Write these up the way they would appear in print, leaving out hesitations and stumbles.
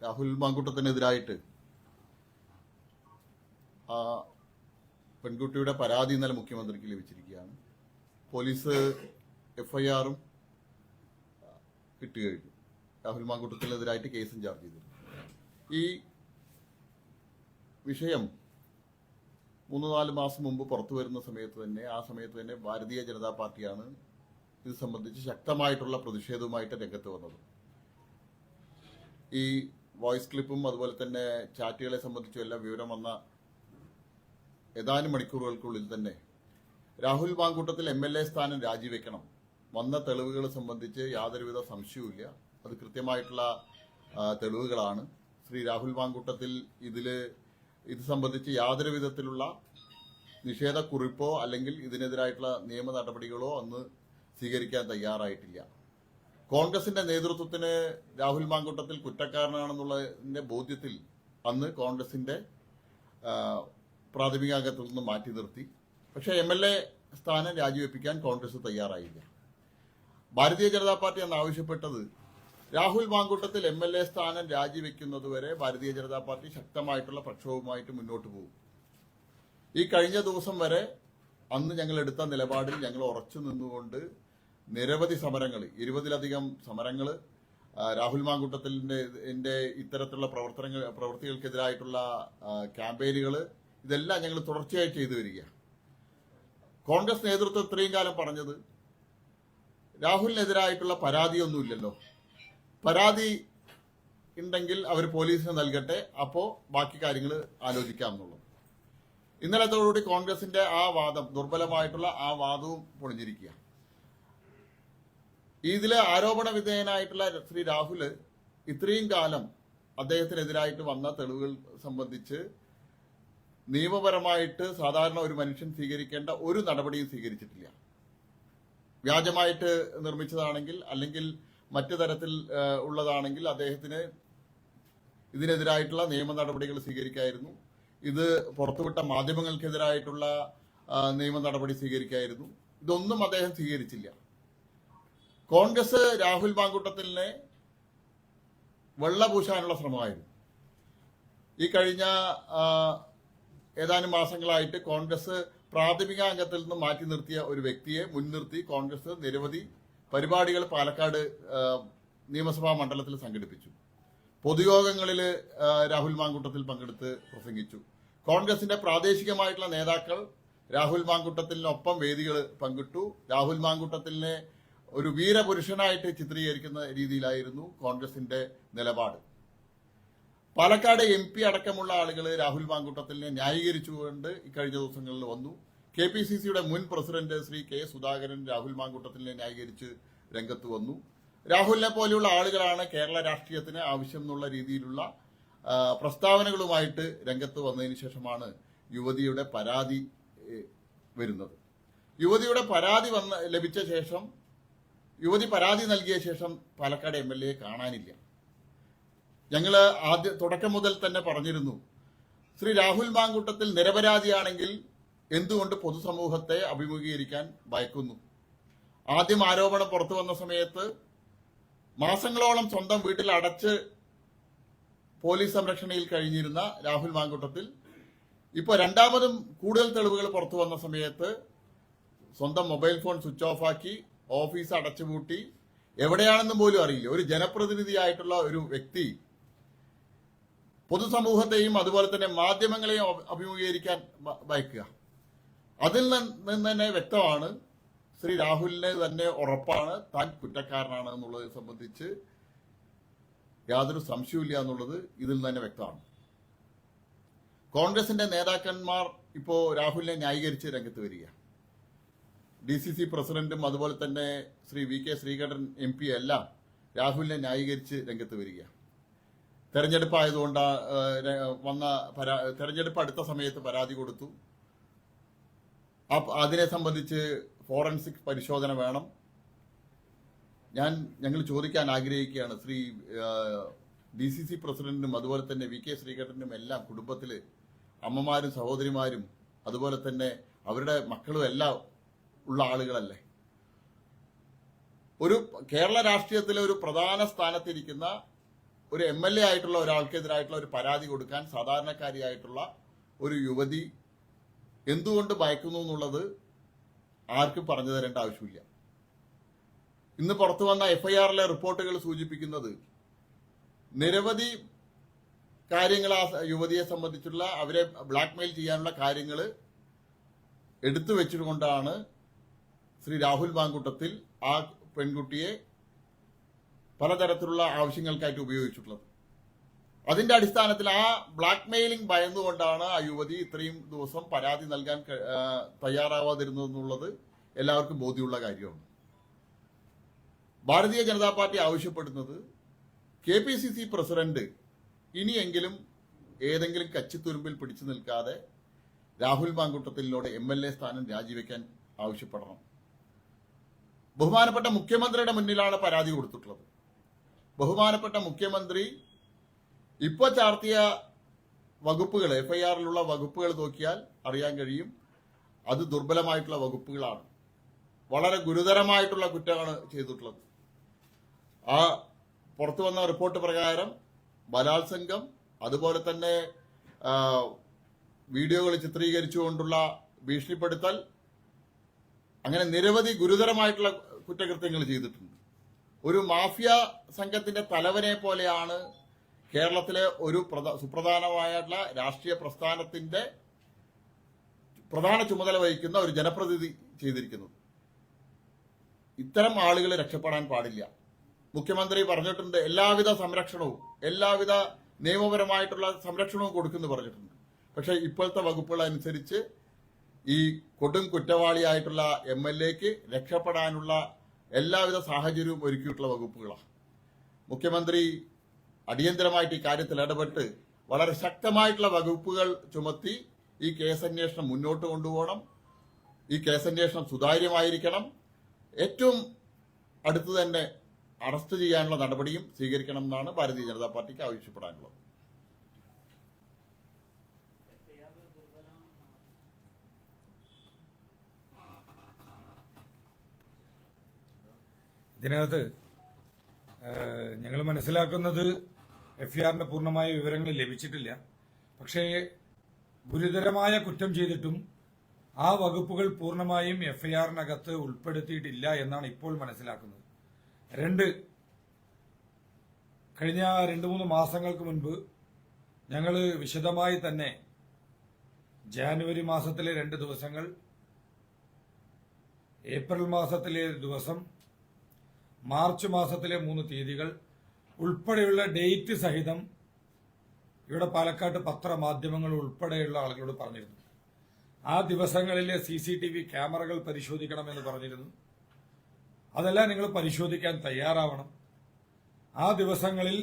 രാഹുൽ മാങ്കൂട്ടത്തിനെതിരായിട്ട് ആ പെൺകുട്ടിയുടെ പരാതി ഇന്നലെ മുഖ്യമന്ത്രിക്ക് ലഭിച്ചിരിക്കുകയാണ്. പോലീസ് എഫ്ഐആറും കിട്ടുകഴിഞ്ഞു. രാഹുൽ മാങ്കൂട്ടത്തിനെതിരായിട്ട് കേസും ചാർജ് ചെയ്തിരുന്നു. ഈ വിഷയം 3-4 മാസം മുമ്പ് പുറത്തു വരുന്ന സമയത്ത് തന്നെ ഭാരതീയ ജനതാ പാർട്ടിയാണ് ഇത് സംബന്ധിച്ച് ശക്തമായിട്ടുള്ള പ്രതിഷേധവുമായിട്ട് രംഗത്ത് വന്നത്. ഈ വോയിസ് ക്ലിപ്പും അതുപോലെ തന്നെ ചാറ്റുകളെ സംബന്ധിച്ചും എല്ലാം വിവരം വന്ന ഏതാനും മണിക്കൂറുകൾക്കുള്ളിൽ തന്നെ രാഹുൽ മാങ്കൂട്ടത്തിൽ MLA സ്ഥാനം രാജിവെക്കണം, വന്ന തെളിവുകൾ സംബന്ധിച്ച് യാതൊരുവിധ സംശയവുമില്ല, അത് കൃത്യമായിട്ടുള്ള തെളിവുകളാണ്. ശ്രീ രാഹുൽ മാങ്കൂട്ടത്തിൽ ഇത് സംബന്ധിച്ച് യാതൊരു വിധത്തിലുള്ള നിഷേധക്കുറിപ്പോ അല്ലെങ്കിൽ ഇതിനെതിരായിട്ടുള്ള നിയമ നടപടികളോ അന്ന് സ്വീകരിക്കാൻ തയ്യാറായിട്ടില്ല. കോൺഗ്രസിന്റെ നേതൃത്വത്തിന് രാഹുൽ മാങ്കൂട്ടത്തിൽ കുറ്റക്കാരനാണെന്നുള്ളതിന്റെ ബോധ്യത്തിൽ അന്ന് കോൺഗ്രസിന്റെ പ്രാഥമിക അംഗത്തിൽ നിന്ന് മാറ്റി നിർത്തി. പക്ഷേ MLA സ്ഥാനം രാജിവെപ്പിക്കാൻ കോൺഗ്രസ് തയ്യാറായില്ല. ഭാരതീയ ജനതാ പാർട്ടി അന്ന് ആവശ്യപ്പെട്ടത് രാഹുൽ മാങ്കൂട്ടത്തിൽ MLA സ്ഥാനം രാജിവെക്കുന്നതുവരെ ഭാരതീയ ജനതാ പാർട്ടി ശക്തമായിട്ടുള്ള പ്രക്ഷോഭവുമായിട്ട് മുന്നോട്ട് പോകും. ഈ കഴിഞ്ഞ ദിവസം വരെ അന്ന് ഞങ്ങൾ എടുത്ത നിലപാടിൽ ഞങ്ങൾ ഉറച്ചു നിന്നുകൊണ്ട് നിരവധി സമരങ്ങൾ, 20-ലധികം സമരങ്ങൾ, രാഹുൽ മാങ്കൂട്ടത്തിന്റെ ഇത്തരത്തിലുള്ള പ്രവൃത്തികൾക്കെതിരായിട്ടുള്ള ക്യാമ്പയിനുകൾ, ഇതെല്ലാം ഞങ്ങൾ തുടർച്ചയായി ചെയ്തു വരിക. കോൺഗ്രസ് നേതൃത്വം ഇത്രയും കാലം പറഞ്ഞത് രാഹുലിനെതിരായിട്ടുള്ള പരാതിയൊന്നുമില്ലല്ലോ, പരാതി ഉണ്ടെങ്കിൽ അവർ പോലീസിന് നൽകട്ടെ, അപ്പോൾ ബാക്കി കാര്യങ്ങൾ ആലോചിക്കാം എന്നുള്ളത്. ഇന്നലത്തോടുകൂടി കോൺഗ്രസിന്റെ ആ വാദം, ദുർബലമായിട്ടുള്ള ആ വാദവും പൊളിഞ്ഞിരിക്കുക. ഇതില് ആരോപണ വിധേയനായിട്ടുള്ള ശ്രീ രാഹുല് ഇത്രയും കാലം അദ്ദേഹത്തിനെതിരായിട്ട് വന്ന തെളിവുകൾ സംബന്ധിച്ച് നിയമപരമായിട്ട് സാധാരണ ഒരു മനുഷ്യൻ സ്വീകരിക്കേണ്ട ഒരു നടപടിയും സ്വീകരിച്ചിട്ടില്ല. വ്യാജമായിട്ട് നിർമ്മിച്ചതാണെങ്കിൽ അല്ലെങ്കിൽ മറ്റു തരത്തിൽ ഉള്ളതാണെങ്കിൽ അദ്ദേഹത്തിന് ഇതിനെതിരായിട്ടുള്ള നിയമ നടപടികൾ സ്വീകരിക്കായിരുന്നു. ഇത് പുറത്തുവിട്ട മാധ്യമങ്ങൾക്കെതിരായിട്ടുള്ള നിയമ നടപടി സ്വീകരിക്കായിരുന്നു. ഇതൊന്നും അദ്ദേഹം സ്വീകരിച്ചില്ല. കോൺഗ്രസ് രാഹുൽ മാങ്കൂട്ടത്തിനെ വെള്ളപൂശാനുള്ള ശ്രമമായിരുന്നു. ഈ കഴിഞ്ഞ ഏതാനും മാസങ്ങളായിട്ട് കോൺഗ്രസ് പ്രാഥമിക അംഗത്തിൽ നിന്ന് മാറ്റി നിർത്തിയ ഒരു വ്യക്തിയെ മുൻനിർത്തി കോൺഗ്രസ് നിരവധി പരിപാടികൾ പാലക്കാട് നിയമസഭാ മണ്ഡലത്തിൽ സംഘടിപ്പിച്ചു. പൊതുയോഗങ്ങളിൽ രാഹുൽ മാങ്കൂട്ടത്തിൽ പങ്കെടുത്ത് പ്രസംഗിച്ചു. കോൺഗ്രസിന്റെ പ്രാദേശികമായിട്ടുള്ള നേതാക്കൾ രാഹുൽ മാങ്കൂട്ടത്തിനൊപ്പം വേദികൾ പങ്കിട്ടു. രാഹുൽ മാങ്കൂട്ടത്തിനെ ഒരു വീരപുരുഷനായിട്ട് ചിത്രീകരിക്കുന്ന രീതിയിലായിരുന്നു കോൺഗ്രസിന്റെ നിലപാട്. പാലക്കാട് MP അടക്കമുള്ള ആളുകൾ രാഹുൽ മാങ്കൂട്ടത്തിനെ ന്യായീകരിച്ചുകൊണ്ട് ഇക്കഴിഞ്ഞ ദിവസങ്ങളിൽ വന്നു. KPCCയുടെ മുൻ പ്രസിഡന്റ് ശ്രീ K സുധാകരൻ രാഹുൽ മാങ്കൂട്ടത്തിനെ ന്യായീകരിച്ച് രംഗത്ത് വന്നു. രാഹുലിനെ പോലെയുള്ള ആളുകളാണ് കേരള രാഷ്ട്രീയത്തിന് ആവശ്യം എന്നുള്ള രീതിയിലുള്ള പ്രസ്താവനകളുമായിട്ട് രംഗത്ത് വന്നതിന് ശേഷമാണ് യുവതിയുടെ പരാതി വരുന്നത്. യുവതിയുടെ പരാതി ലഭിച്ച ശേഷം, യുവതി പരാതി നൽകിയ ശേഷം പാലക്കാട് MLA കാണാനില്ല. ഞങ്ങൾ തുടക്കം മുതൽ തന്നെ പറഞ്ഞിരുന്നു, ശ്രീ രാഹുൽ മാങ്കൂട്ടത്തിൽ നിരപരാധിയാണെങ്കിൽ എന്തുകൊണ്ട് പൊതുസമൂഹത്തെ അഭിമുഖീകരിക്കാൻ ഭയക്കുന്നു? ആദ്യം ആരോപണം പുറത്തു വന്ന സമയത്ത് മാസങ്ങളോളം സ്വന്തം വീട്ടിൽ അടച്ച് പോലീസ് സംരക്ഷണയിൽ കഴിഞ്ഞിരുന്ന രാഹുൽ മാങ്കൂട്ടത്തിൽ ഇപ്പോൾ രണ്ടാമതും കൂടുതൽ തെളിവുകൾ പുറത്തു വന്ന സമയത്ത് സ്വന്തം മൊബൈൽ ഫോൺ സ്വിച്ച് ഓഫ് ആക്കി, ഓഫീസ് അടച്ചുപൂട്ടി, എവിടെയാണെന്നും പോലും അറിയില്ല. ഒരു ജനപ്രതിനിധിയായിട്ടുള്ള ഒരു വ്യക്തി പൊതുസമൂഹത്തെയും അതുപോലെ തന്നെ മാധ്യമങ്ങളെയും അഭിമുഖീകരിക്കാൻ ഭയക്കുക. അതിൽ നിന്ന് തന്നെ വ്യക്തമാണ് ശ്രീ രാഹുലിന് തന്നെ ഉറപ്പാണ് താൻ കുറ്റക്കാരനാണ് എന്നുള്ളത് സംബന്ധിച്ച് യാതൊരു സംശയവുമില്ല എന്നുള്ളത് ഇതിൽ നിന്ന് തന്നെ വ്യക്തമാണ്. കോൺഗ്രസിന്റെ നേതാക്കന്മാർ ഇപ്പോൾ രാഹുലിനെ ന്യായീകരിച്ച് രംഗത്ത് വരിക. DCC പ്രസിഡന്റും അതുപോലെ തന്നെ ശ്രീ VK ശ്രീകണ്ഠൻ MP എല്ലാം രാഹുലിനെ ന്യായീകരിച്ച് രംഗത്ത് വരിക. തെരഞ്ഞെടുപ്പായതുകൊണ്ട് തെരഞ്ഞെടുപ്പ് അടുത്ത സമയത്ത് പരാതി കൊടുത്തു. അതിനെ സംബന്ധിച്ച് ഫോറൻസിക് പരിശോധന വേണം. ഞങ്ങൾ ചോദിക്കാൻ ആഗ്രഹിക്കുകയാണ്, ശ്രീ DCC പ്രസിഡന്റിനും അതുപോലെ തന്നെ VK ശ്രീകണ്ഠനും എല്ലാം കുടുംബത്തിൽ അമ്മമാരും സഹോദരിമാരും അതുപോലെ തന്നെ അവരുടെ മക്കളും എല്ലാം ഉള്ള ആളുകളല്ലേ? ഒരു കേരള രാഷ്ട്രീയത്തിലെ ഒരു പ്രധാന സ്ഥാനത്തിരിക്കുന്ന ഒരു MLA ആയിട്ടുള്ള ഒരാൾക്കെതിരായിട്ടുള്ള ഒരു പരാതി കൊടുക്കാൻ സാധാരണക്കാരിയായിട്ടുള്ള ഒരു യുവതി എന്തുകൊണ്ട് ഭയക്കുന്നു എന്നുള്ളത് ആർക്കും പറഞ്ഞു തരേണ്ട ആവശ്യമില്ല. ഇന്ന് പുറത്തു വന്ന FIRലെ റിപ്പോർട്ടുകൾ സൂചിപ്പിക്കുന്നത് നിരവധി കാര്യങ്ങൾ ആ യുവതിയെ സംബന്ധിച്ചുള്ള അവരെ ബ്ലാക്ക്മെയിൽ ചെയ്യാനുള്ള കാര്യങ്ങൾ എടുത്തു വെച്ചുകൊണ്ടാണ് ശ്രീ രാഹുൽ മാങ്കൂട്ടത്തിൽ ആ പെൺകുട്ടിയെ പലതരത്തിലുള്ള ആവശ്യങ്ങൾക്കായിട്ട് ഉപയോഗിച്ചിട്ടുള്ളത്. അതിന്റെ അടിസ്ഥാനത്തിൽ ആ ബ്ലാക്ക്മെയിലിംഗ് ഭയന്നുകൊണ്ടാണ് ആ യുവതി ഇത്രയും ദിവസം പരാതി നൽകാൻ തയ്യാറാവാതിരുന്നതെന്നുള്ളത് എല്ലാവർക്കും ബോധ്യമുള്ള കാര്യമാണ്. ഭാരതീയ ജനതാ പാർട്ടി ആവശ്യപ്പെടുന്നത് KPCC പ്രസിഡന്റ് ഇനിയെങ്കിലും ഏതെങ്കിലും കച്ചിത്തുരുമ്പിൽ പിടിച്ചു നിൽക്കാതെ രാഹുൽ മാങ്കൂട്ടത്തിലൂടെ MLA സ്ഥാനം രാജിവെക്കാൻ ആവശ്യപ്പെടണം. ബഹുമാനപ്പെട്ട മുഖ്യമന്ത്രിയുടെ മുന്നിലാണ് പരാതി കൊടുത്തിട്ടുള്ളത്. ബഹുമാനപ്പെട്ട മുഖ്യമന്ത്രി ഇപ്പോൾ ചാർത്തിയ വകുപ്പുകൾ, FIRലുള്ള വകുപ്പുകൾ നോക്കിയാൽ അറിയാൻ കഴിയും, അത് ദുർബലമായിട്ടുള്ള വകുപ്പുകളാണ്. വളരെ ഗുരുതരമായിട്ടുള്ള കുറ്റമാണ് ചെയ്തിട്ടുള്ളത്. ആ പുറത്തു വന്ന റിപ്പോർട്ട് പ്രകാരം ബലാത്സംഗം, അതുപോലെ തന്നെ വീഡിയോകൾ ചിത്രീകരിച്ചുകൊണ്ടുള്ള ഭീഷണിപ്പെടുത്തൽ, അങ്ങനെ നിരവധി ഗുരുതരമായിട്ടുള്ള കുറ്റകൃത്യങ്ങൾ ചെയ്തിട്ടുണ്ട്. ഒരു മാഫിയ സംഘത്തിന്റെ തലവനെ പോലെയാണ് കേരളത്തിലെ ഒരു സുപ്രധാനമായിട്ടുള്ള രാഷ്ട്രീയ പ്രസ്ഥാനത്തിന്റെ പ്രധാന ചുമതല വഹിക്കുന്ന ഒരു ജനപ്രതിനിധി ചെയ്തിരിക്കുന്നത്. ഇത്തരം ആളുകൾ രക്ഷപ്പെടാൻ പാടില്ല. മുഖ്യമന്ത്രി പറഞ്ഞിട്ടുണ്ട് എല്ലാവിധ സംരക്ഷണവും, എല്ലാവിധ നിയമപരമായിട്ടുള്ള സംരക്ഷണവും കൊടുക്കുമെന്ന് പറഞ്ഞിട്ടുണ്ട്. പക്ഷെ ഇപ്പോഴത്തെ വകുപ്പുകൾ അനുസരിച്ച് ഈ കൊടും കുറ്റവാളിയായിട്ടുള്ള MLAക്ക് രക്ഷപ്പെടാനുള്ള എല്ലാവിധ സാഹചര്യവും ഒരുക്കിയിട്ടുള്ള വകുപ്പുകളാണ്. മുഖ്യമന്ത്രി അടിയന്തരമായിട്ട് ഈ കാര്യത്തിൽ ഇടപെട്ട് വളരെ ശക്തമായിട്ടുള്ള വകുപ്പുകൾ ചുമത്തി ഈ കേസന്വേഷണം മുന്നോട്ട് കൊണ്ടുപോകണം. ഈ കേസന്വേഷണം സുതാര്യമായിരിക്കണം. ഏറ്റവും അടുത്ത് തന്നെ അറസ്റ്റ് ചെയ്യാനുള്ള നടപടിയും സ്വീകരിക്കണം എന്നാണ് ഭാരതീയ ജനതാ പാർട്ടിക്ക് ആവശ്യപ്പെടാനുള്ളത്. ഇതിനകത്ത് ഞങ്ങൾ മനസ്സിലാക്കുന്നത് FIRന്റെ പൂർണ്ണമായ വിവരങ്ങൾ ലഭിച്ചിട്ടില്ല. പക്ഷേ ഗുരുതരമായ കുറ്റം ചെയ്തിട്ടും ആ വകുപ്പുകൾ പൂർണ്ണമായും FIRനകത്ത് ഉൾപ്പെടുത്തിയിട്ടില്ല എന്നാണ് ഇപ്പോൾ മനസ്സിലാക്കുന്നത്. കഴിഞ്ഞ 2-3 മാസങ്ങൾക്ക് മുൻപ് ഞങ്ങൾ വിശദമായി തന്നെ ജാനുവരി മാസത്തിലെ 2 ദിവസങ്ങൾ, ഏപ്രിൽ മാസത്തിലെ ദിവസം, മാർച്ച് മാസത്തിലെ 3 തീയതികൾ ഉൾപ്പെടെയുള്ള ഡേറ്റ് സഹിതം ഇവിടെ പാലക്കാട് പത്രമാധ്യമങ്ങൾ ഉൾപ്പെടെയുള്ള ആളുകളോട് പറഞ്ഞിരുന്നു. ആ ദിവസങ്ങളിലെ CCTV ക്യാമറകൾ പരിശോധിക്കണമെന്ന് പറഞ്ഞിരുന്നു. അതെല്ലാം നിങ്ങൾ പരിശോധിക്കാൻ തയ്യാറാവണം. ആ ദിവസങ്ങളിൽ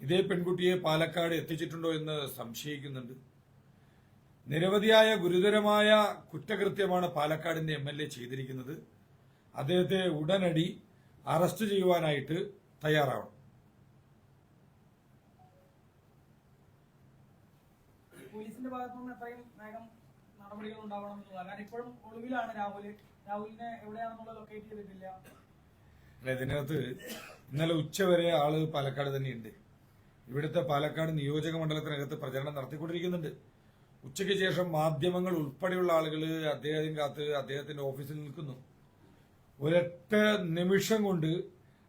ഇതേ പെൺകുട്ടിയെ പാലക്കാട് എത്തിച്ചിട്ടുണ്ടോ എന്ന് സംശയിക്കുന്നുണ്ട്. നിരവധിയായ ഗുരുതരമായ കുറ്റകൃത്യമാണ് പാലക്കാടിന്റെ MLA ചെയ്തിരിക്കുന്നത്. അദ്ദേഹത്തെ ഉടനടി അറസ്റ്റ് ചെയ്യുവാനായിട്ട് തയ്യാറാവണം. പോലീസിന്റെ ഭാഗത്തുനിന്ന് എത്രയും വേഗം നടപടികൾ ഉണ്ടാവണം എന്നുള്ളതാണ്. കാരണം ഇപ്പോഴും ഒളിവിലാണ് രാഹുലിനെ എവിടെയാണെന്നുള്ള ലൊക്കേറ്റ് ചെയ്തിട്ടില്ല. ഇതിനകത്ത് ഇന്നലെ ഉച്ചവരെ ആള് പാലക്കാട് തന്നെയുണ്ട്. ഇവിടുത്തെ പാലക്കാട് നിയോജക മണ്ഡലത്തിനകത്ത് പ്രചരണം നടത്തിക്കൊണ്ടിരിക്കുന്നുണ്ട്. ഉച്ചയ്ക്ക് ശേഷം മാധ്യമങ്ങൾ ഉൾപ്പെടെയുള്ള ആളുകൾ അദ്ദേഹത്തിന്റെ ഓഫീസിൽ നിൽക്കുന്നു. ഒരൊറ്റ നിമിഷം കൊണ്ട്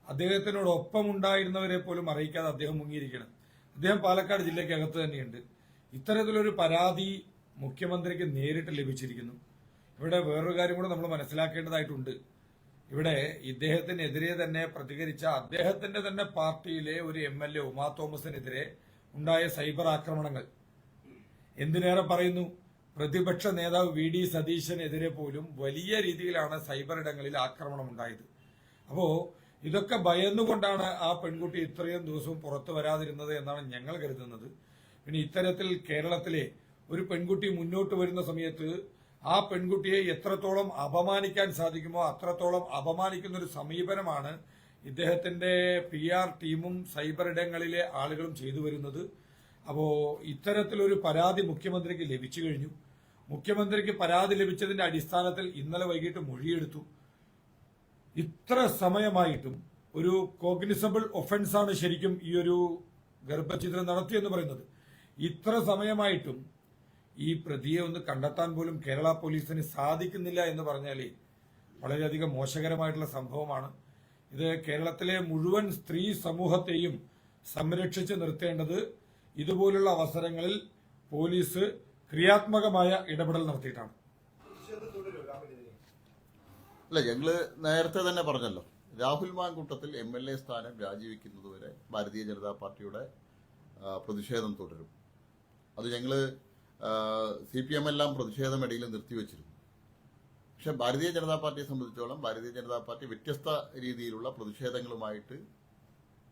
അദ്ദേഹത്തിനോടൊപ്പം ഉണ്ടായിരുന്നവരെ പോലും അറിയിക്കാതെ അദ്ദേഹം മുങ്ങിയിരിക്കണം. അദ്ദേഹം പാലക്കാട് ജില്ലയ്ക്കകത്ത് തന്നെയുണ്ട്. ഇത്തരത്തിലൊരു പരാതി മുഖ്യമന്ത്രിക്ക് നേരിട്ട് ലഭിച്ചിരിക്കുന്നു. ഇവിടെ വേറൊരു കാര്യം കൂടെ നമ്മൾ മനസ്സിലാക്കേണ്ടതായിട്ടുണ്ട്. ഇവിടെ ഇദ്ദേഹത്തിനെതിരെ തന്നെ പ്രതികരിച്ച അദ്ദേഹത്തിന്റെ തന്നെ പാർട്ടിയിലെ ഒരു MLA ഉമാ തോമസിനെതിരെ ഉണ്ടായ സൈബർ ആക്രമണങ്ങൾ, എന്തിനേറെ പറയുന്നു, പ്രതിപക്ഷ നേതാവ് VD സതീശനെതിരെ പോലും വലിയ രീതിയിലാണ് സൈബർ ഇടങ്ങളിൽ ആക്രമണം ഉണ്ടായത്. അപ്പോ ഇതൊക്കെ ഭയന്നുകൊണ്ടാണ് ആ പെൺകുട്ടി ഇത്രയും ദിവസവും പുറത്തു വരാതിരുന്നത് എന്നാണ് ഞങ്ങൾ കരുതുന്നത്. പിന്നെ ഇത്തരത്തിൽ കേരളത്തിലെ ഒരു പെൺകുട്ടി മുന്നോട്ട് വരുന്ന സമയത്ത് ആ പെൺകുട്ടിയെ എത്രത്തോളം അപമാനിക്കാൻ സാധിക്കുമോ അത്രത്തോളം അപമാനിക്കുന്ന ഒരു സമീപനമാണ് ഇദ്ദേഹത്തിന്റെ PR ടീമും സൈബർ ഇടങ്ങളിലെ ആളുകളും ചെയ്തു വരുന്നത്. അപ്പോ ഇത്തരത്തിലൊരു പരാതി മുഖ്യമന്ത്രിക്ക് ലഭിച്ചു കഴിഞ്ഞു. മുഖ്യമന്ത്രിക്ക് പരാതി ലഭിച്ചതിന്റെ അടിസ്ഥാനത്തിൽ ഇന്നലെ വൈകിട്ട് മൊഴിയെടുത്തു. ഇത്ര സമയമായിട്ടും ഒരു കോഗ്നിസബിൾ ഒഫൻസാണ് ശരിക്കും ഈ ഒരു ഗർഭഛിദ്രം നടത്തിയെന്ന് പറയുന്നത്. ഇത്ര സമയമായിട്ടും ഈ പ്രതിയെ ഒന്ന് കണ്ടെത്താൻ പോലും കേരള പോലീസിന് സാധിക്കുന്നില്ല എന്ന് പറഞ്ഞാൽ വളരെയധികം മോശകരമായിട്ടുള്ള സംഭവമാണ്. ഇത് കേരളത്തിലെ മുഴുവൻ സ്ത്രീ സമൂഹത്തെയും സംരക്ഷിച്ച് നിർത്തേണ്ടത് ഇതുപോലുള്ള അവസരങ്ങളിൽ പോലീസ് ക്രിയാത്മകമായ ഇടപെടൽ നടത്തിയിട്ടാണ്. അല്ല, ഞങ്ങള് നേരത്തെ തന്നെ പറഞ്ഞല്ലോ, രാഹുൽ മാങ്കൂട്ടത്തിൽ MLA സ്ഥാനം രാജിവെക്കുന്നതുവരെ ഭാരതീയ ജനതാ പാർട്ടിയുടെ പ്രതിഷേധം തുടരും. അത് ഞങ്ങള് CPM എല്ലാം പ്രതിഷേധം ഇടയിൽ നിർത്തിവെച്ചിരുന്നു. പക്ഷെ ഭാരതീയ ജനതാ പാർട്ടിയെ സംബന്ധിച്ചോളം ഭാരതീയ ജനതാ പാർട്ടി വ്യത്യസ്ത രീതിയിലുള്ള പ്രതിഷേധങ്ങളുമായിട്ട്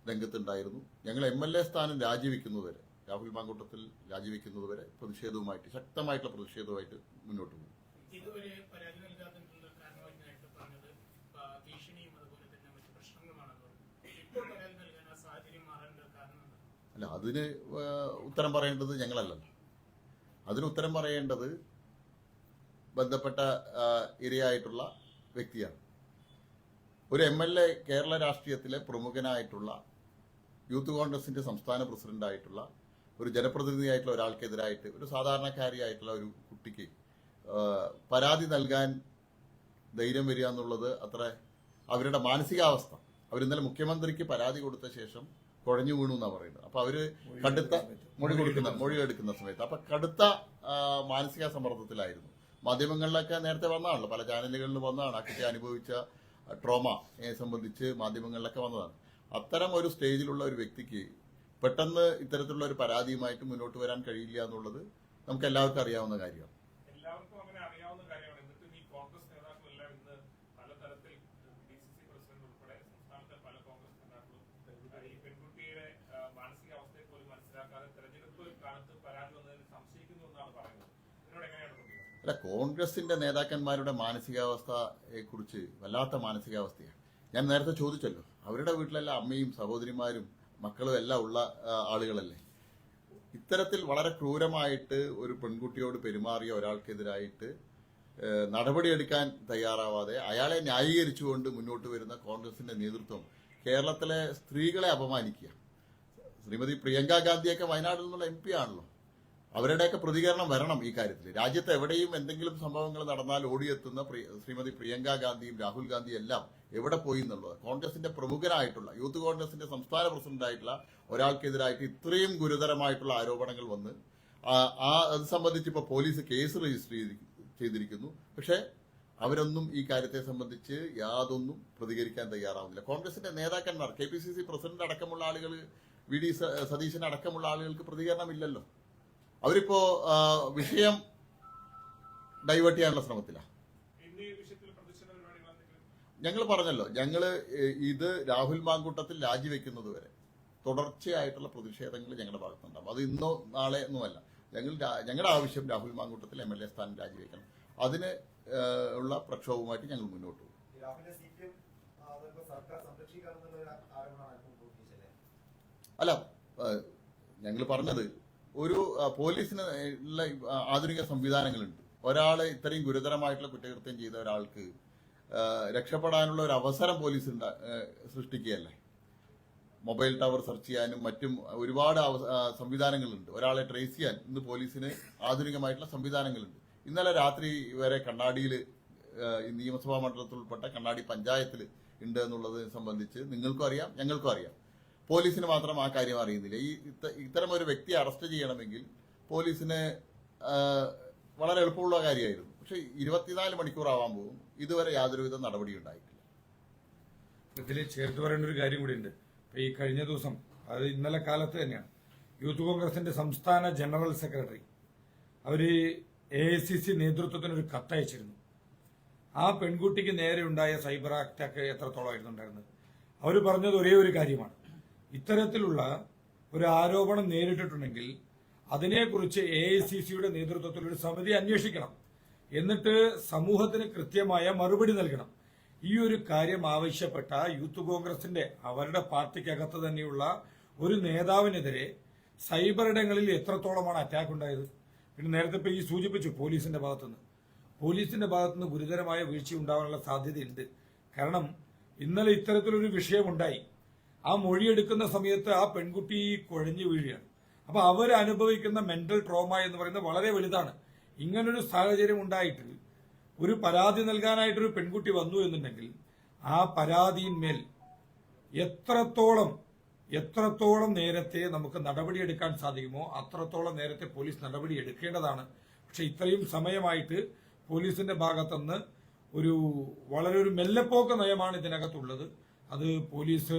രംഗത്തുണ്ടായിരുന്നു. ഞങ്ങൾ MLA സ്ഥാനം രാജിവെക്കുന്നതുവരെ, രാഹുൽ മാങ്കൂട്ടത്തിൽ രാജിവെക്കുന്നതുവരെ പ്രതിഷേധവുമായിട്ട്, ശക്തമായിട്ടുള്ള പ്രതിഷേധവുമായിട്ട് മുന്നോട്ട് പോകും. ഇതുവരെ പരാതി നൽകാത്തതിനുള്ള കാരണമായി നേരത്തെ പറഞ്ഞത് ഭീഷണിയും അതുപോലെ തന്നെ മറ്റു പ്രശ്നങ്ങളുമാണെന്ന് ഇപ്പോൾ പരാതി നൽകാൻ ആ സാഹചര്യം മാറേണ്ട കാരണം അല്ല, അതിന് ഉത്തരം പറയേണ്ടത് ഞങ്ങളല്ലല്ലോ. അതിന് ഉത്തരം പറയേണ്ടത് ബന്ധപ്പെട്ട ഇരയായിട്ടുള്ള വ്യക്തിയാണ്. ഒരു MLA, കേരള രാഷ്ട്രീയത്തിലെ പ്രമുഖനായിട്ടുള്ള യൂത്ത് കോൺഗ്രസിന്റെ സംസ്ഥാന പ്രസിഡന്റായിട്ടുള്ള ഒരു ജനപ്രതിനിധിയായിട്ടുള്ള ഒരാൾക്കെതിരായിട്ട്, ഒരു സാധാരണക്കാരിയായിട്ടുള്ള ഒരു കുട്ടിക്ക് പരാതി നൽകാൻ ധൈര്യം വരിക എന്നുള്ളത് അത്ര അവരുടെ മാനസികാവസ്ഥ. അവരിന്നലെ മുഖ്യമന്ത്രിക്ക് പരാതി കൊടുത്ത ശേഷം കുഴഞ്ഞു വീണു എന്നാണ് പറയുന്നത്. അപ്പൊ അവര് കടുത്ത മൊഴി എടുക്കുന്ന സമയത്ത് അപ്പൊ കടുത്ത മാനസിക സമ്മർദ്ദത്തിലായിരുന്നു. മാധ്യമങ്ങളിലൊക്കെ നേരത്തെ വന്നതാണല്ലോ, പല ചാനലുകളിൽ വന്നതാണ്. ആ കുട്ടി അനുഭവിച്ച ട്രോമയെ സംബന്ധിച്ച് മാധ്യമങ്ങളിലൊക്കെ വന്നതാണ്. അത്തരം ഒരു സ്റ്റേജിലുള്ള ഒരു വ്യക്തിക്ക് പെട്ടെന്ന് ഇത്തരത്തിലുള്ള ഒരു പരാതിയുമായിട്ട് മുന്നോട്ട് വരാൻ കഴിയില്ല എന്നുള്ളത് നമുക്ക് എല്ലാവർക്കും അറിയാവുന്ന കാര്യമാണ്. എല്ലാവർക്കും അങ്ങനെ അറിയാവുന്ന കാര്യമാണ്. എന്നിട്ടും ഈ കോൺഗ്രസ് നേതാക്കളെല്ലാം ഇന്ന് പലതരത്തിൽ DCC പ്രസിഡന്റ് ഉൾപ്പെടെ സംസ്ഥാനത്തെ പല കോൺഗ്രസ് നേതാക്കളും ഈ പെൺകുട്ടിയുടെ മാനസികാവസ്ഥയെ പോലും മനസ്സിലാക്കാതെ തെരഞ്ഞെടുപ്പ് കാലത്ത് പരാതി വന്നതിന് സംശയിക്കുന്നു എന്നാണ് പറയുന്നത്. ഇതിനോട് എങ്ങനെയാണ് പ്രതികരണം? അല്ല, കോൺഗ്രസിന്റെ നേതാക്കന്മാരുടെ മാനസികാവസ്ഥയെ കുറിച്ച് വല്ലാത്ത മാനസികാവസ്ഥയാണ്. ഞാൻ നേരത്തെ ചോദിച്ചല്ലോ, അവരുടെ വീട്ടിലെല്ലാം അമ്മയും സഹോദരിമാരും മക്കളും എല്ലാം ഉള്ള ആളുകളല്ലേ. ഇത്തരത്തിൽ വളരെ ക്രൂരമായിട്ട് ഒരു പെൺകുട്ടിയോട് പെരുമാറിയ ഒരാൾക്കെതിരായിട്ട് നടപടിയെടുക്കാൻ തയ്യാറാവാതെ അയാളെ ന്യായീകരിച്ചുകൊണ്ട് മുന്നോട്ട് വരുന്ന കോൺഗ്രസിന്റെ നേതൃത്വം കേരളത്തിലെ സ്ത്രീകളെ അപമാനിക്കുക. ശ്രീമതി പ്രിയങ്ക ഗാന്ധിയൊക്കെ വയനാട്ടിൽ നിന്നുള്ള MP ആണല്ലോ. അവരുടെയൊക്കെ പ്രതികരണം വരണം ഈ കാര്യത്തിൽ. രാജ്യത്ത് എവിടെയും എന്തെങ്കിലും സംഭവങ്ങൾ നടന്നാൽ ഓടിയെത്തുന്ന ശ്രീമതി പ്രിയങ്ക ഗാന്ധിയും രാഹുൽ ഗാന്ധിയും എല്ലാം എവിടെ പോയി എന്നുള്ളത്. കോൺഗ്രസിന്റെ പ്രമുഖനായിട്ടുള്ള, യൂത്ത് കോൺഗ്രസിന്റെ സംസ്ഥാന പ്രസിഡന്റായിട്ടുള്ള ഒരാൾക്കെതിരായിട്ട് ഇത്രയും ഗുരുതരമായിട്ടുള്ള ആരോപണങ്ങൾ വന്ന് അത് സംബന്ധിച്ച് ഇപ്പോൾ പോലീസ് കേസ് രജിസ്റ്റർ ചെയ്തിരിക്കുന്നു. പക്ഷേ അവരൊന്നും ഈ കാര്യത്തെ സംബന്ധിച്ച് യാതൊന്നും പ്രതികരിക്കാൻ തയ്യാറാവുന്നില്ല. കോൺഗ്രസിന്റെ നേതാക്കന്മാർ, KPCC പ്രസിഡന്റ് അടക്കമുള്ള ആളുകൾ, VD സതീശൻ അടക്കമുള്ള ആളുകൾക്ക് പ്രതികരണമില്ലല്ലോ. അവരിപ്പോ വിഷയം ഡൈവേർട്ട് ചെയ്യാനുള്ള ശ്രമത്തിലാണ്. ഞങ്ങൾ പറഞ്ഞല്ലോ, ഇത് രാഹുൽ മാങ്കൂട്ടത്തിൽ രാജിവെക്കുന്നതുവരെ തുടർച്ചയായിട്ടുള്ള പ്രതിഷേധങ്ങൾ ഞങ്ങളുടെ ഭാഗത്തുണ്ടാവും. അത് ഇന്നോ നാളെ ഒന്നുമല്ല. ഞങ്ങളുടെ ആവശ്യം രാഹുൽ മാങ്കൂട്ടത്തിൽ MLA സ്ഥാനം രാജിവെക്കണം. അതിന് ഉള്ള പ്രക്ഷോഭവുമായിട്ട് ഞങ്ങൾ മുന്നോട്ട് പോകും. അല്ല, ഞങ്ങൾ പറഞ്ഞത് ഒരു പോലീസിന് ഉള്ള ആധുനിക സംവിധാനങ്ങളുണ്ട്. ഒരാളെ ഇത്രയും ഗുരുതരമായിട്ടുള്ള കുറ്റകൃത്യം ചെയ്ത ഒരാൾക്ക് രക്ഷപ്പെടാനുള്ള ഒരു അവസരം പോലീസ് സൃഷ്ടിക്കുകയല്ലേ. മൊബൈൽ ടവർ സെർച്ച് ചെയ്യാനും മറ്റും ഒരുപാട് സംവിധാനങ്ങളുണ്ട്. ഒരാളെ ട്രേസ് ചെയ്യാൻ ഇന്ന് പോലീസിന് ആധുനികമായിട്ടുള്ള സംവിധാനങ്ങളുണ്ട്. ഇന്നലെ രാത്രി വരെ കണ്ണാടിയിൽ നിയമസഭാ മണ്ഡലത്തിൽ ഉൾപ്പെട്ട കണ്ണാടി പഞ്ചായത്തിൽ ഉണ്ട് എന്നുള്ളത് സംബന്ധിച്ച് നിങ്ങൾക്കും അറിയാം, ഞങ്ങൾക്കും അറിയാം. പോലീസിന് മാത്രം ആ കാര്യം അറിയുന്നില്ല. ഇത്തരം ഒരു വ്യക്തിയെ അറസ്റ്റ് ചെയ്യണമെങ്കിൽ പോലീസിന് വളരെ എളുപ്പമുള്ള കാര്യമായിരുന്നു. പക്ഷെ 24 മണിക്കൂർ ആവാൻ പോകും, ഇതുവരെ യാതൊരുവിധ നടപടി ഉണ്ടായിട്ടില്ല. ഇതിൽ ചേർത്ത് പറയേണ്ട ഒരു കാര്യം കൂടിയുണ്ട്. ഈ കഴിഞ്ഞ ദിവസം, അത് ഇന്നലെ കാലത്ത് തന്നെയാണ്, യൂത്ത് കോൺഗ്രസിന്റെ സംസ്ഥാന ജനറൽ സെക്രട്ടറി അവര് AICC നേതൃത്വത്തിന് ഒരു കത്തയച്ചിരുന്നു. ആ പെൺകുട്ടിക്ക് നേരെ ഉണ്ടായ സൈബർ അറ്റാക്ക് എത്രത്തോളമായിരുന്നു ഉണ്ടായിരുന്നത്. അവർ പറഞ്ഞത് ഒരേ ഒരു കാര്യമാണ്, ഇത്തരത്തിലുള്ള ഒരു ആരോപണം നേരിട്ടിട്ടുണ്ടെങ്കിൽ അതിനെക്കുറിച്ച് AICCയുടെ നേതൃത്വത്തിൽ ഒരു സമിതി അന്വേഷിക്കണം, എന്നിട്ട് സമൂഹത്തിന് കൃത്യമായ മറുപടി നൽകണം. ഈ ഒരു കാര്യം ആവശ്യപ്പെട്ട യൂത്ത് കോൺഗ്രസിന്റെ, അവരുടെ പാർട്ടിക്കകത്ത് തന്നെയുള്ള ഒരു നേതാവിനെതിരെ സൈബർ ഇടങ്ങളിൽ എത്രത്തോളമാണ് അറ്റാക്ക് ഉണ്ടായത്. പിന്നെ നേരത്തെ ഇപ്പൊ ഈ സൂചിപ്പിച്ചു, പോലീസിന്റെ ഭാഗത്തുനിന്ന് ഗുരുതരമായ വീഴ്ച ഉണ്ടാവാനുള്ള സാധ്യതയുണ്ട്. കാരണം ഇന്നലെ ഇത്തരത്തിലൊരു വിഷയമുണ്ടായി. ആ മൊഴിയെടുക്കുന്ന സമയത്ത് ആ പെൺകുട്ടി കുഴഞ്ഞു വീഴുകയാണ്. അപ്പൊ അവരനുഭവിക്കുന്ന മെന്റൽ ട്രോമ എന്ന് പറയുന്നത് വളരെ വലുതാണ്. ഇങ്ങനൊരു സാഹചര്യം ഉണ്ടായിട്ട് ഒരു പരാതി നൽകാനായിട്ടൊരു പെൺകുട്ടി വന്നു എന്നുണ്ടെങ്കിൽ ആ പരാതിയിന്മേൽ എത്രത്തോളം നേരത്തെ നമുക്ക് നടപടിയെടുക്കാൻ സാധിക്കുമോ അത്രത്തോളം നേരത്തെ പോലീസ് നടപടി എടുക്കേണ്ടതാണ്. പക്ഷെ ഇത്രയും സമയമായിട്ട് പോലീസിന്റെ ഭാഗത്തുനിന്ന് വളരെ ഒരു മെല്ലെപ്പോക്ക് നയമാണ് ഇതിനകത്തുള്ളത്. അത് പോലീസ്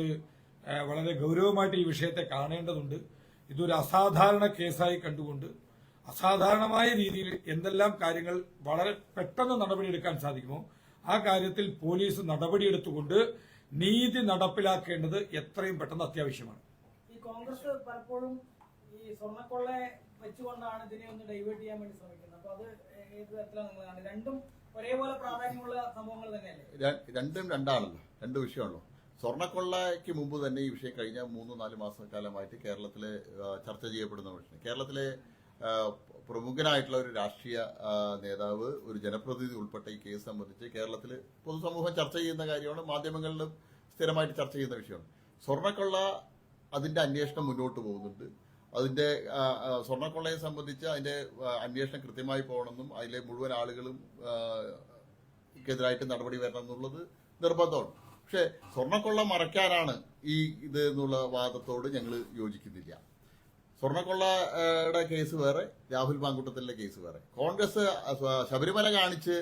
വളരെ ഗൗരവമായിട്ട് ഈ വിഷയത്തെ കാണേണ്ടതുണ്ട്. ഇതൊരു അസാധാരണ കേസായി കണ്ടുകൊണ്ട് അസാധാരണമായ രീതിയിൽ എന്തെല്ലാം കാര്യങ്ങൾ വളരെ പെട്ടെന്ന് നടപടിയെടുക്കാൻ സാധിക്കുമോ ആ കാര്യത്തിൽ പോലീസ് നടപടിയെടുത്തുകൊണ്ട് നീതി നടപ്പിലാക്കേണ്ടത് എത്രയും പെട്ടെന്ന് അത്യാവശ്യമാണ്. ഈ കോൺഗ്രസ് പലപ്പോഴും ഈ സ്വർണ്ണക്കൊള്ളയെ വെച്ചുകൊണ്ടാണ് ഇതിനെ ഒന്ന് ഡൈവേർട്ട് ചെയ്യാൻ വേണ്ടി ശ്രമിക്കുന്നത്. അപ്പൊ അത് ഏത് തരത്തിലാണ് നിങ്ങൾ കാണുന്നത്? രണ്ടും ഒരേപോലെ പ്രാധാന്യമുള്ള സംഭവങ്ങൾ തന്നെയല്ലേ? രണ്ടും രണ്ടാണല്ലോ, രണ്ട് വിഷയമാണല്ലോ. സ്വർണ്ണക്കൊള്ളയ്ക്ക് മുമ്പ് തന്നെ ഈ വിഷയം കഴിഞ്ഞ 3-4 മാസക്കാലമായിട്ട് കേരളത്തിലെ ചർച്ച ചെയ്യപ്പെടുന്ന വിഷയം. കേരളത്തിലെ പ്രമുഖനായിട്ടുള്ള ഒരു രാഷ്ട്രീയ നേതാവ്, ഒരു ജനപ്രതിനിധി ഉൾപ്പെട്ട ഈ കേസ് സംബന്ധിച്ച് കേരളത്തിൽ പൊതുസമൂഹം ചർച്ച ചെയ്യുന്ന കാര്യമാണ്, മാധ്യമങ്ങളിലും സ്ഥിരമായിട്ട് ചർച്ച ചെയ്യുന്ന വിഷയമാണ്. സ്വർണ്ണക്കൊള്ള അതിന്റെ അന്വേഷണം മുന്നോട്ട് പോകുന്നുണ്ട്. അതിന്റെ സ്വർണ്ണക്കൊള്ളയെ സംബന്ധിച്ച് അതിന്റെ അന്വേഷണം കൃത്യമായി പോകണമെന്നും അതിലെ മുഴുവൻ ആളുകളും ക്കെതിരായിട്ട് നടപടി വരണം എന്നുള്ളത് നിർബന്ധമാണ്. പക്ഷെ സ്വർണ്ണക്കൊള്ള മറയ്ക്കാനാണ് ഇത് എന്നുള്ള വാദത്തോട് ഞങ്ങൾ യോജിക്കുന്നില്ല. സ്വർണ്ണക്കൊള്ളയുടെ കേസ് വേറെ, രാഹുൽ മാങ്കൂട്ടത്തിലെ കേസ് വേറെ. കോൺഗ്രസ് ശബരിമല കാണിച്ച്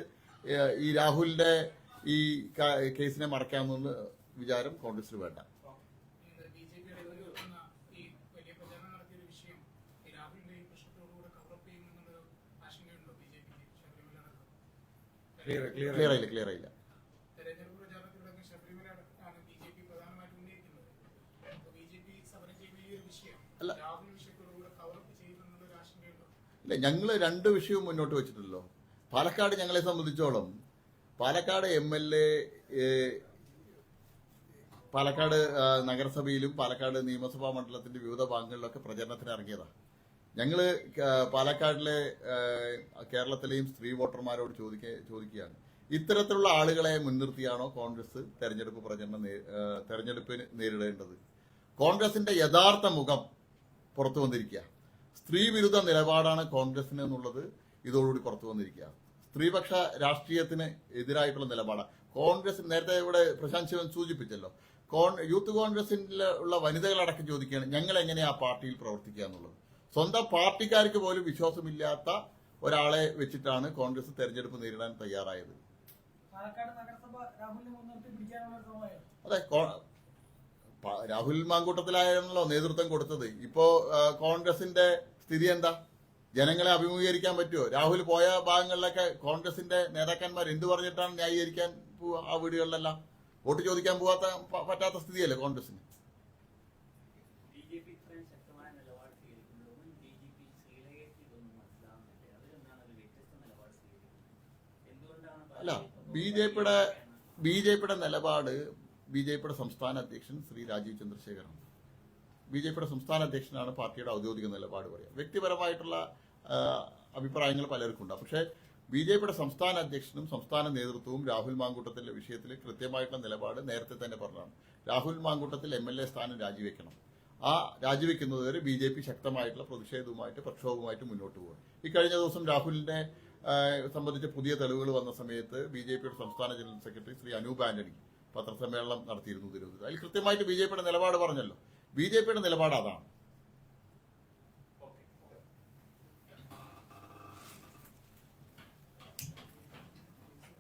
ഈ രാഹുലിന്റെ ഈ കേസിനെ മറയ്ക്കാമെന്നുള്ള വിചാരം കോൺഗ്രസിന് വേണ്ട. ക്ലിയർ ആയില്ല. ഇല്ല, ഞങ്ങൾ രണ്ട് വിഷയവും മുന്നോട്ട് വെച്ചിട്ടുള്ളൂ. പാലക്കാട് ഞങ്ങളെ സംബന്ധിച്ചോളം പാലക്കാട് MLA പാലക്കാട് നഗരസഭയിലും പാലക്കാട് നിയമസഭാ മണ്ഡലത്തിന്റെ വിവിധ ഭാഗങ്ങളിലൊക്കെ പ്രചരണത്തിന് ഇറങ്ങിയതാണ്. ഞങ്ങൾ പാലക്കാടിലെ കേരളത്തിലെയും സ്ത്രീ വോട്ടർമാരോട് ചോദിക്കുകയാണ്, ഇത്തരത്തിലുള്ള ആളുകളെ മുൻനിർത്തിയാണോ കോൺഗ്രസ് തെരഞ്ഞെടുപ്പിന് നേരിടേണ്ടത്? കോൺഗ്രസിന്റെ യഥാർത്ഥ മുഖം പുറത്തു വന്നിരിക്കുക. സ്ത്രീ വിരുദ്ധ നിലപാടാണ് കോൺഗ്രസിന് എന്നുള്ളത് ഇതോടുകൂടി പുറത്തു വന്നിരിക്കുക. സ്ത്രീപക്ഷ രാഷ്ട്രീയത്തിന് എതിരായിട്ടുള്ള നിലപാടാണ് കോൺഗ്രസ്. നേരത്തെ ഇവിടെ പ്രശാന്ത് ശിവൻ സൂചിപ്പിച്ചല്ലോ, യൂത്ത് കോൺഗ്രസിലുള്ള വനിതകളടക്കം ചോദിക്കുകയാണ് ഞങ്ങൾ എങ്ങനെയാ പാർട്ടിയിൽ പ്രവർത്തിക്കുക എന്നുള്ളത്. സ്വന്തം പാർട്ടിക്കാർക്ക് പോലും വിശ്വാസമില്ലാത്ത ഒരാളെ വെച്ചിട്ടാണ് കോൺഗ്രസ് തെരഞ്ഞെടുപ്പ് നേരിടാൻ തയ്യാറായത്. അതെ, രാഹുൽ മാങ്കൂട്ടത്തിലായിരുന്നല്ലോ നേതൃത്വം കൊടുത്തത്. ഇപ്പോ കോൺഗ്രസിന്റെ സ്ഥിതി എന്താ? ജനങ്ങളെ അഭിമുഖീകരിക്കാൻ പറ്റുമോ? രാഹുൽ പോയ ഭാഗങ്ങളിലൊക്കെ കോൺഗ്രസിന്റെ നേതാക്കന്മാർ എന്ത് പറഞ്ഞിട്ടാണ് ന്യായീകരിക്കാൻ പോവുക? ആ വീടുകളിലെല്ലാം വോട്ട് ചോദിക്കാൻ പറ്റാത്ത സ്ഥിതിയല്ലേ കോൺഗ്രസിന്? അല്ല, ബിജെപിയുടെ നിലപാട് ബിജെപിയുടെ സംസ്ഥാന അധ്യക്ഷൻ ശ്രീ രാജീവ് ചന്ദ്രശേഖറാണ്. ബിജെപിയുടെ സംസ്ഥാന അധ്യക്ഷനാണ് പാർട്ടിയുടെ ഔദ്യോഗിക നിലപാട് പറയുക. വ്യക്തിപരമായിട്ടുള്ള അഭിപ്രായങ്ങൾ പലർക്കും ഉണ്ടാകും. പക്ഷേ ബിജെപിയുടെ സംസ്ഥാന അധ്യക്ഷനും സംസ്ഥാന നേതൃത്വവും രാഹുൽ മാങ്കൂട്ടത്തിന്റെ വിഷയത്തിൽ കൃത്യമായിട്ടുള്ള നിലപാട് നേരത്തെ തന്നെ പറഞ്ഞതാണ്. രാഹുൽ മാങ്കൂട്ടത്തിൽ MLA സ്ഥാനം രാജിവെക്കണം. ആ രാജിവെക്കുന്നതുവരെ ബിജെപി ശക്തമായിട്ടുള്ള പ്രതിഷേധവുമായിട്ട് പ്രക്ഷോഭവുമായിട്ട് മുന്നോട്ട് പോകും. ഇക്കഴിഞ്ഞ ദിവസം രാഹുലിനെ സംബന്ധിച്ച് പുതിയ തെളിവുകൾ വന്ന സമയത്ത് ബിജെപിയുടെ സംസ്ഥാന ജനറൽ സെക്രട്ടറി ശ്രീ അനൂപ് ആന്റണി പത്രസമ്മേളനം നടത്തിയിരുന്നു തിരുവനന്തപുരത്ത്. അതിൽ കൃത്യമായിട്ട് ബിജെപിയുടെ നിലപാട് പറഞ്ഞല്ലോ. ബിജെപിയുടെ നിലപാട് അതാണ്.